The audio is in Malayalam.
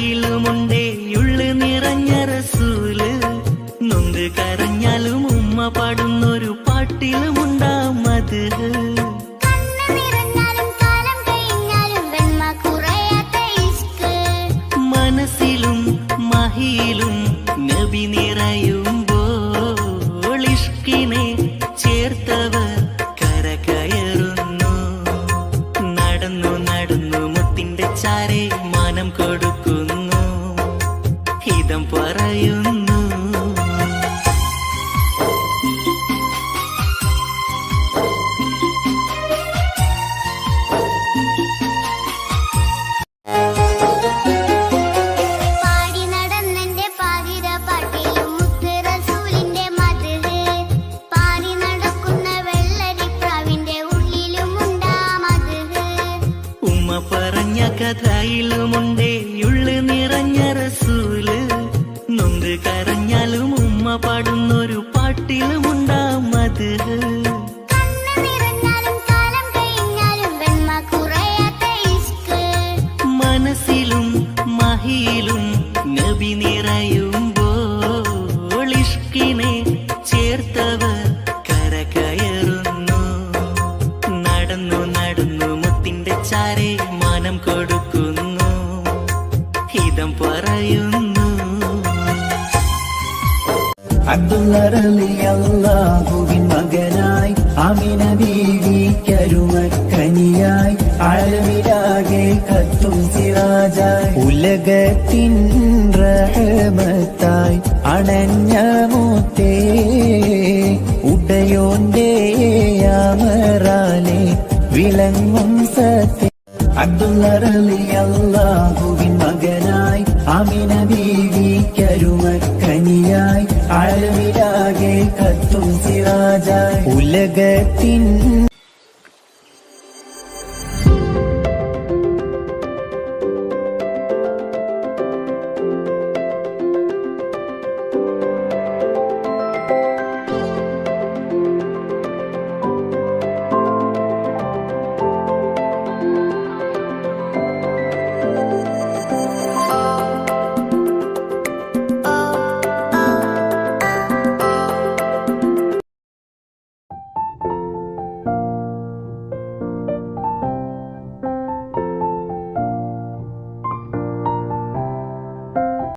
കഥയിലുമുണ്ടേ ഉള്ളു നിറഞ്ഞ റസൂല്. നൊന്ത് കരഞ്ഞാലും ഉമ്മ പാടുന്നൊരു പാട്ടിലുമുണ്ടാ മദ്ഹ്. മനസ്സിലും മഹിയിലും നബി നിറയുമ്പോൾ ഇഷ്കിനെ ചേർത്തവർ കരകയറുന്നു. നടന്നു നടന്നു മുത്തിന്റെ ചാരെ മാനം കൊടുക്കുന്നു, ഹിതം പറയുന്നു. പറഞ്ഞ കഥയിലുമുണ്ടേ ഉള്ളു നിറഞ്ഞ റസൂല്. നൊന്ത് കരഞ്ഞാലും ഉമ്മ പാടുന്നൊരു പാട്ടിലുമുണ്ടാ മദ്ഹ്. മനസ്സിലും മഹിയിലും നബി നിറയുമ്പോൾ ഇഷ്കിനെ ചേർത്തവർ കരകയറുന്നു. നടന്നു നടന്നു മുത്തിന്റെ ചാരെ മാനം കൊടുക്കുന്നു, ഹിതം പറയുന്നു. അബ്ദുള്ള റളിയല്ലാഹുവിൻ മകനായി ആമിന ബീവി കരുമക്കനിയായി ആലമിലാകെ കത്തും സിറാജായി ഉലകത്തിൻ റഹ്മത്തായി അണഞ്ഞ മുത്തേ ഉടയോന്റെ അമറാലെ വിളങ്ങും സത്യ. അബ്ദുള്ള റളിയല്ലാഹുവിൻ മകനായി ആമിന ബീവി കരുമക്കനിയായി ആലമിലാകെ കത്തും സിറാജായി ഉലകത്തിൻ